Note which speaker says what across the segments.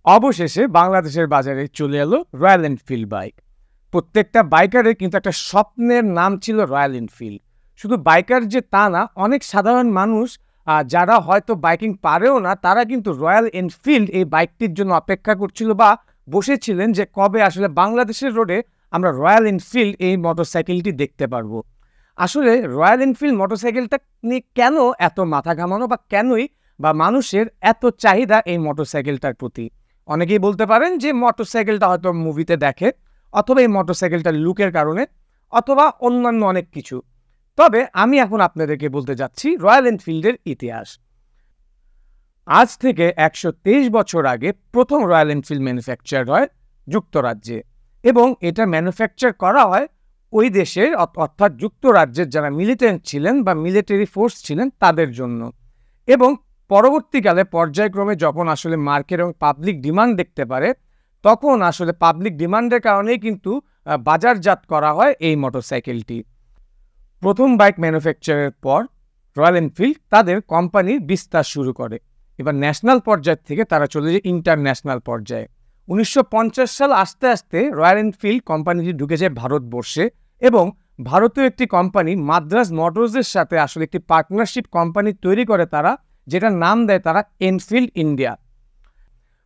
Speaker 1: অবশেষে বাংলাদেশের বাজারে চলে এলো রয়্যাল এনফিল্ড বাইক। প্রত্যেকটা বাইকারের কিন্তু একটা স্বপ্নের নাম ছিল রয়্যাল এনফিল্ড। শুধু বাইকার যে তা না, অনেক সাধারণ মানুষ যারা হয়তো বাইকিং পারেও না, তারা কিন্তু রয়্যাল এনফিল্ড এই বাইকটির জন্য অপেক্ষা করছিল বা বসেছিলেন যে কবে আসলে বাংলাদেশের রোডে আমরা রয়্যাল এনফিল্ড এই মোটরসাইকেলটি দেখতে পারবো। আসলে রয়্যাল এনফিল্ড মোটরসাইকেলটা নিয়ে কেন এত মাথা ঘামানো বা কেনই বা মানুষের এত চাহিদা এই মোটরসাইকেলটার প্রতি? অনেকেই বলতে পারেন যে মোটরসাইকেলটা হয়তো মুভিতে দেখে, অথবা এই মোটরসাইকেলটার লুকের কারণে, অথবা অন্যান্য অনেক কিছু। তবে আমি এখন আপনাদেরকে বলতে যাচ্ছি রয়্যাল এনফিল্ডের ইতিহাস। আজ থেকে 123 বছর আগে প্রথম রয়্যাল এনফিল্ড ম্যানুফ্যাকচার হয় যুক্তরাজ্যে, এবং এটা ম্যানুফ্যাকচার করা হয় ওই দেশের অর্থাৎ যুক্তরাজ্যের যারা মিলিটেন্ট ছিলেন বা মিলিটারি ফোর্স ছিলেন তাদের জন্য। এবং পরবর্তীকালে পর্যায়ক্রমে যখন আসলে মার্কেট এবং পাবলিক ডিমান্ড দেখতে পারে, তখন আসলে পাবলিক ডিমান্ডের কারণেই কিন্তু বাজারজাত করা হয় এই মোটরসাইকেলটি। প্রথম বাইক ম্যানুফ্যাকচারের পর রয়্যাল এনফিল্ড তাদের কোম্পানির বিস্তার শুরু করে। এবার ন্যাশনাল পর্যায় থেকে তারা চলে যায় ইন্টারন্যাশনাল পর্যায়ে। 1950 সাল আস্তে আস্তে রয়্যাল এনফিল্ড কোম্পানিটি ঢুকে যায় ভারতবর্ষে, এবং ভারতীয় একটি কোম্পানি মাদ্রাজ মোটরসের সাথে আসলে একটি পার্টনারশিপ কোম্পানি তৈরি করে তারা, যেটার নাম দেয় তারা এনফিল্ড ইন্ডিয়া।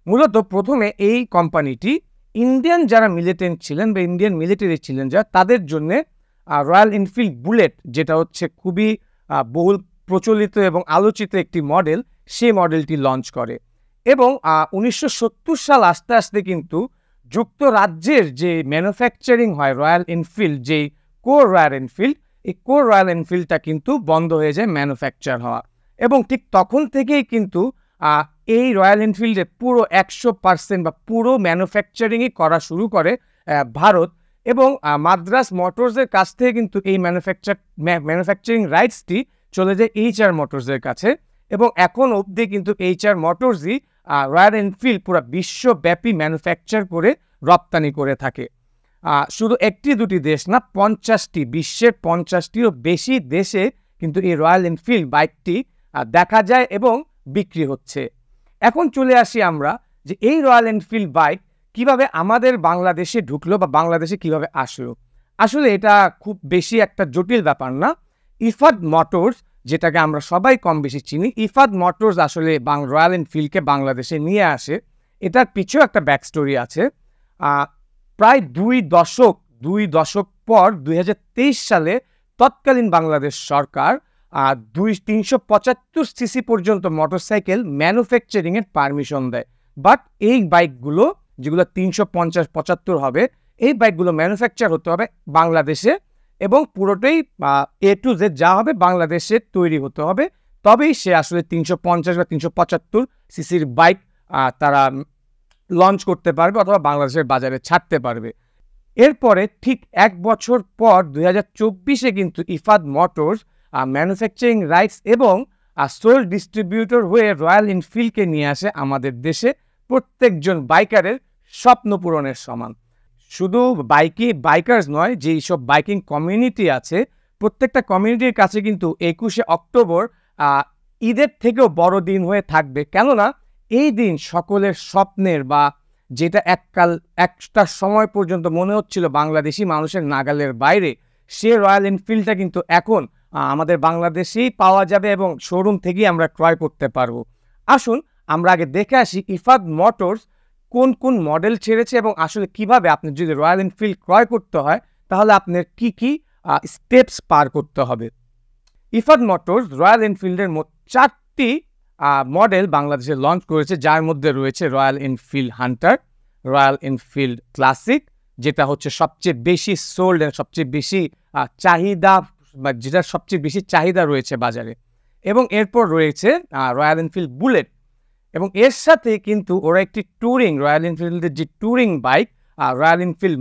Speaker 1: মূলত প্রথমে এই কোম্পানিটি ইন্ডিয়ান যারা মিলিটেন্ট ছিলেন বা ইন্ডিয়ান মিলিটারি ছিলেন যারা, তাদের জন্য রয়্যাল এনফিল্ড বুলেট, যেটা হচ্ছে খুবই বহুল প্রচলিত এবং আলোচিত একটি মডেল, সেই মডেলটি লঞ্চ করে। এবং 1970 সাল আস্তে আস্তে কিন্তু যুক্তরাজ্যের যে ম্যানুফ্যাকচারিং হয় রয়্যাল এনফিল্ড, যেই কোর রয়্যাল এনফিল্ড, এই কোর রয়্যাল এনফিল্ডটা কিন্তু বন্ধ হয়ে যায় ম্যানুফ্যাকচার হওয়া। এবং ঠিক তখন থেকেই কিন্তু এই রয়্যাল এনফিল্ডের পুরো 100% বা পুরো ম্যানুফ্যাকচারিংই করা শুরু করে ভারত। এবং মাদ্রাজ মোটরসের কাছ থেকে কিন্তু এই ম্যানুফ্যাকচারিং রাইটসটি চলে যায় এইচআর মোটরসের কাছে। এবং এখন অবধি কিন্তু এইচআর মোটরসই রয়্যাল এনফিল্ড পুরো বিশ্বব্যাপী ম্যানুফ্যাকচার করে রপ্তানি করে থাকে। শুধু একটি দুটি দেশ না, 50টি, বিশ্বের 50টিরও বেশি দেশে কিন্তু এই রয়্যাল এনফিল্ড বাইকটি দেখা যায় এবং বিক্রি হচ্ছে। এখন চলে আসি আমরা যে এই রয়্যাল এনফিল্ড বাইক কিভাবে আমাদের বাংলাদেশে ঢুকলো বা বাংলাদেশে কিভাবে আসলো। আসলে এটা খুব বেশি একটা জটিল ব্যাপার না। ইফাদ মোটরস, যেটাকে আমরা সবাই কম বেশি চিনি, ইফাদ মোটরস আসলে রয়্যাল এনফিল্ডকে বাংলাদেশে নিয়ে আসে। এটার পিছু একটা ব্যাক স্টোরি আছে। প্রায় দুই দশক পর 2023 সালে তৎকালীন বাংলাদেশ সরকার 375 সিসি পর্যন্ত মোটরসাইকেল ম্যানুফ্যাকচারিংয়ের পারমিশন দেয়। বাট এই বাইকগুলো, যেগুলো 350-75 হবে, এই বাইকগুলো ম্যানুফ্যাকচার হতে হবে বাংলাদেশে, এবং পুরোটাই A to Z যা হবে বাংলাদেশে তৈরি হতে হবে। তবেই সে আসলে 350 বা 375 সিসির বাইক তারা লঞ্চ করতে পারবে অথবা বাংলাদেশের বাজারে ছাড়তে পারবে। এরপরে ঠিক 1 বছর পর 2024-এ কিন্তু ইফাদ মোটরস ম্যানুফ্যাকচারিং রাইটস এবং সোল ডিস্ট্রিবিউটর হয়ে রয়্যাল এনফিল্ডকে নিয়ে আসে আমাদের দেশে, প্রত্যেকজন বাইকারের স্বপ্ন পূরণের সমান। শুধু বাইকার্স নয়, যেই সব বাইকিং কমিউনিটি আছে, প্রত্যেকটা কমিউনিটির কাছে কিন্তু 21শে অক্টোবর ঈদের থেকেও বড় দিন হয়ে থাকবে। কেননা এই দিন সকলের স্বপ্নের, বা যেটা একটা সময় পর্যন্ত মনে হচ্ছিল বাংলাদেশি মানুষের নাগালের বাইরে, সে রয়্যাল এনফিল্ডটা কিন্তু এখন আমাদের বাংলাদেশেই পাওয়া যাবে এবং শোরুম থেকেই আমরা ক্রয় করতে পারবো। আসুন আমরা আগে দেখে আসি ইফাদ মোটরস কোন কোন মডেল ছেড়েছে, এবং আসলে কিভাবে আপনি যদি রয়্যাল এনফিল্ড ক্রয় করতে হয় তাহলে আপনার কি কি স্টেপস পার করতে হবে। ইফাদ মোটরস রয়্যাল এনফিল্ডের মোট 4টি মডেল বাংলাদেশে লঞ্চ করেছে, যার মধ্যে রয়েছে royal Enfield Hunter, royal Enfield classic, যেটা হচ্ছে সবচেয়ে বেশি সোল্ড এবং সবচেয়ে বেশি চাহিদা, বা যেটার সবচেয়ে বেশি চাহিদা রয়েছে বাজারে। এবং এরপর রয়েছে রয়্যাল এনফিল্ড বুলেট, এবং এর সাথে কিন্তু ওরা একটি রয়্যাল এনফিল্ডের যে ট্যুরিং বাইক রয়্যাল এনফিল্ড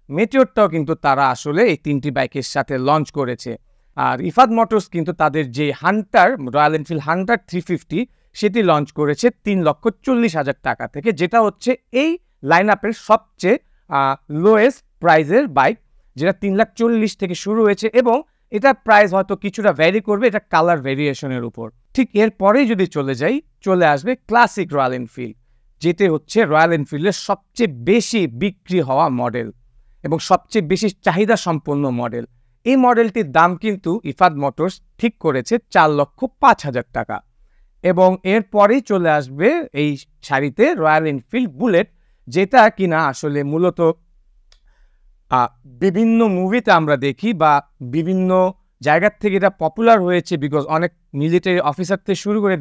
Speaker 1: মেটিওরটাও কিন্তু তারা আসলে এই 3টি বাইকের সাথে লঞ্চ করেছে। আর ইফাদ মোটরস কিন্তু তাদের যে হান্টার, রয়্যাল এনফিল্ড হান্টার 350, সেটি লঞ্চ করেছে 3,40,000 টাকা থেকে, যেটা হচ্ছে এই লাইন আপের সবচেয়ে লোয়েস্ট প্রাইজের বাইক, যেটা 3,40,000 থেকে শুরু হয়েছে, এবং এটার প্রাইস হয়তো কিছুটা ভ্যারি করবে, এটা কালার ভেরিয়েশনের উপর। ঠিক এরপরেই যদি চলে আসবে ক্লাসিক রয়্যাল এনফিল্ড। যেটি হচ্ছে রয়্যাল এনফিল্ডের সবচেয়ে বেশি বিক্রি হওয়া মডেল এবং সবচেয়ে বেশি চাহিদা সম্পন্ন মডেল। এই মডেলটির দাম কিন্তু ইফাদ মোটরস ঠিক করেছে 4,05,000 টাকা। এবং এরপরেই চলে আসবে এই সারিতে রয়্যাল এনফিল্ড বুলেট, যেটা কিনা আসলে মূলত বিভিন্ন মুভিতে আমরা দেখি বা বিভিন্ন জায়গার থেকে এটা পপুলার হয়েছে, বিকজ অনেক মিলিটারি অফিসার থেকে শুরু করে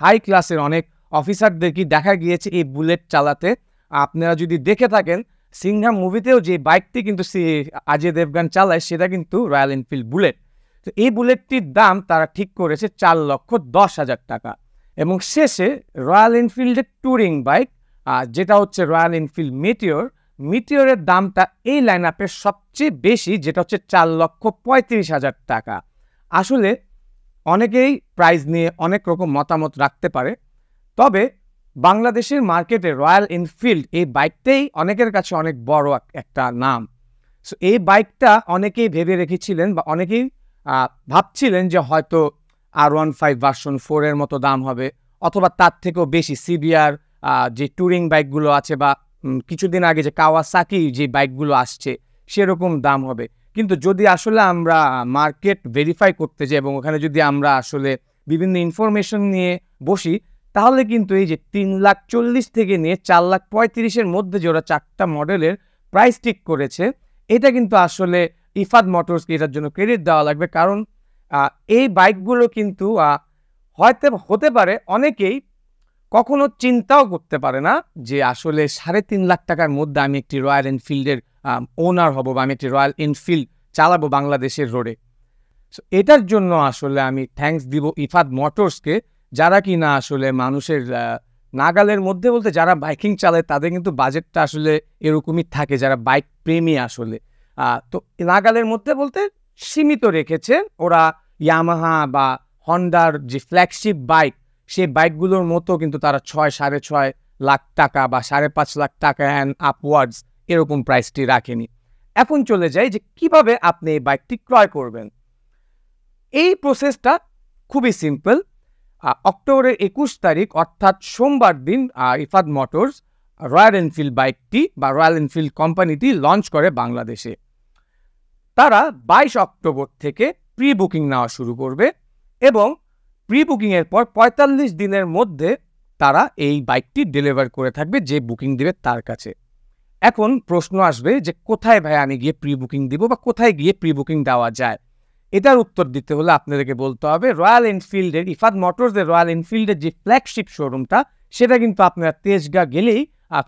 Speaker 1: হাই ক্লাসের অনেক অফিসারদেরকে দেখা গিয়েছে এই বুলেট চালাতে। আপনারা যদি দেখে থাকেন সিংহাম মুভিতেও যে বাইকটি কিন্তু অজয় দেবগান চালায় সেটা কিন্তু রয়্যাল এনফিল্ড বুলেট। তো এই বুলেটটির দাম তারা ঠিক করেছে 4,10,000 টাকা। এবং শেষে রয়্যাল এনফিল্ডের ট্যুরিং বাইক যেটা হচ্ছে রয়্যাল এনফিল্ড মিটিওরের দামটা এই লাইন আপের সবচেয়ে বেশি, যেটা হচ্ছে 4,35,000 টাকা। আসলে অনেকেই প্রাইস নিয়ে অনেক রকম মতামত রাখতে পারে, তবে বাংলাদেশের মার্কেটে রয়্যাল এনফিল্ড এই বাইকটাই অনেকের কাছে অনেক বড় একটা নাম। সো এই বাইকটা অনেকেই ভেবে রেখেছিলেন বা অনেকেই ভাবছিলেন যে হয়তো R15 ভার্সন 4 এর মতো দাম হবে, অথবা তার থেকেও বেশি সিবিআর যে ট্যুরিং বাইকগুলো আছে বা কিছুদিন আগে যে কাওয়াসাকি যে বাইকগুলো আসছে সেরকম দাম হবে। কিন্তু যদি আসলে আমরা মার্কেট ভেরিফাই করতে যাই এবং ওখানে যদি আমরা আসলে বিভিন্ন ইনফরমেশন নিয়ে বসি, তাহলে কিন্তু এই যে 3,40,000 থেকে নিয়ে 4,35,000-এর মধ্যে যে ওরা 4টা মডেলের প্রাইস ঠিক করেছে, এটা কিন্তু আসলে ইফাদ মোটরসকে এটার জন্য ক্রেডিট দেওয়া লাগবে। কারণ এই বাইকগুলো কিন্তু হয়তো হতে পারে অনেকেই কখনো চিন্তাও করতে পারে না যে আসলে 3.5 লাখ টাকার মধ্যে আমি একটি রয়্যাল এনফিল্ডের ওনার হব বা আমি একটি রয়্যাল এনফিল্ড চালাবো বাংলাদেশের রোডে। সো এটার জন্য আসলে আমি থ্যাঙ্কস দিব ইফাদ মোটরসকে, যারা কি না আসলে মানুষের নাগালের মধ্যে বলতে যারা বাইকিং চালায় তাদের কিন্তু বাজেটটা আসলে এরকমই থাকে, যারা বাইক প্রেমী আসলে তো নাগালের মধ্যে বলতে সীমিত রেখেছে ওরা। ইয়ামাহা বা হন্ডার যে ফ্ল্যাগশিপ বাইক, সেই বাইকগুলোর মতো কিন্তু তারা 6-6.5 লাখ টাকা বা 5.5 লাখ টাকা অ্যান্ড আপওয়ার্ডস এরকম প্রাইসটি রাখেনি। এখন চলে যাই যে কিভাবে আপনি এই বাইকটি ক্রয় করবেন। এই প্রসেসটা খুবই সিম্পল। অক্টোবরের 21 তারিখ অর্থাৎ সোমবার দিন ইফাদ মোটরস রয়্যাল এনফিল্ড বাইকটি বা রয়্যাল এনফিল্ড কোম্পানিটি লঞ্চ করে বাংলাদেশে। তারা 22 অক্টোবর থেকে প্রি বুকিং নেওয়া শুরু করবে এবং প্রি বুকিংয়ের পর 45 দিনের মধ্যে তারা এই বাইকটি ডেলিভার করে থাকবে যে বুকিং দেবে তার কাছে। এখন প্রশ্ন আসবে যে কোথায় ভাই আমি গিয়ে প্রি বুকিং দিব বা কোথায় গিয়ে প্রি বুকিং দেওয়া যায়? এটার উত্তর দিতে হলে আপনাদেরকে বলতে হবে রয়্যাল এনফিল্ডের ইফাদ মোটরসের রয়্যাল এনফিল্ডের যে ফ্ল্যাগশিপ শোরুমটা, সেটা কিন্তু আপনারা তেজগাঁ গেলেই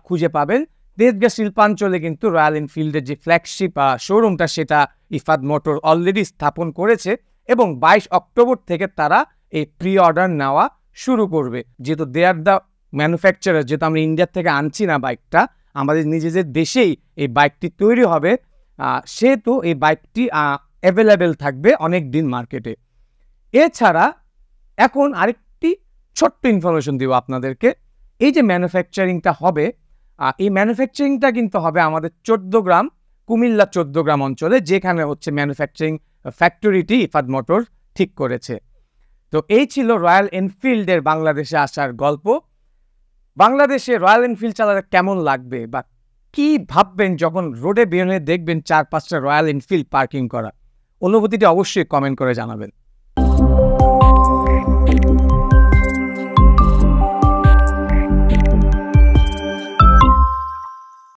Speaker 1: খুঁজে পাবেন। তেজগাঁ শিল্পাঞ্চলে কিন্তু রয়্যাল এনফিল্ডের যে ফ্ল্যাগশিপ শোরুমটা সেটা ইফাদ মোটর অলরেডি স্থাপন করেছে এবং 22 অক্টোবর থেকে তারা এই প্রি অর্ডার নেওয়া শুরু করবে। যেহেতু দে আর দ্য ম্যানুফ্যাকচারার, যেহেতু আমরা ইন্ডিয়া থেকে আনছি না বাইকটা, আমাদের নিজেদের দেশেই এই বাইকটি তৈরি হবে, সেহেতু এই বাইকটি অ্যাভেলেবেল থাকবে অনেক দিন মার্কেটে। এছাড়া এখন আরেকটি ছোট্ট ইনফরমেশন দিব আপনাদেরকে। এই যে ম্যানুফ্যাকচারিংটা হবে, এই ম্যানুফ্যাকচারিংটা কিন্তু হবে আমাদের 14 গ্রাম কুমিল্লা 14 গ্রাম অঞ্চলে, যেখানে হচ্ছে ম্যানুফ্যাকচারিং ফ্যাক্টরিটি ইফাদ মোটর ঠিক করেছে। তো এই ছিল রয়্যাল এনফিল্ডের বাংলাদেশে আসার গল্প। বাংলাদেশে রয়্যাল এনফিল্ড চালাতে কেমন লাগবে বা কি ভাববেন যখন রোডে বের হয়ে দেখবেন 4-5টা রয়্যাল এনফিল্ড পার্কিং করা? অনুভূতিটি অবশ্যই কমেন্ট করে জানাবেন।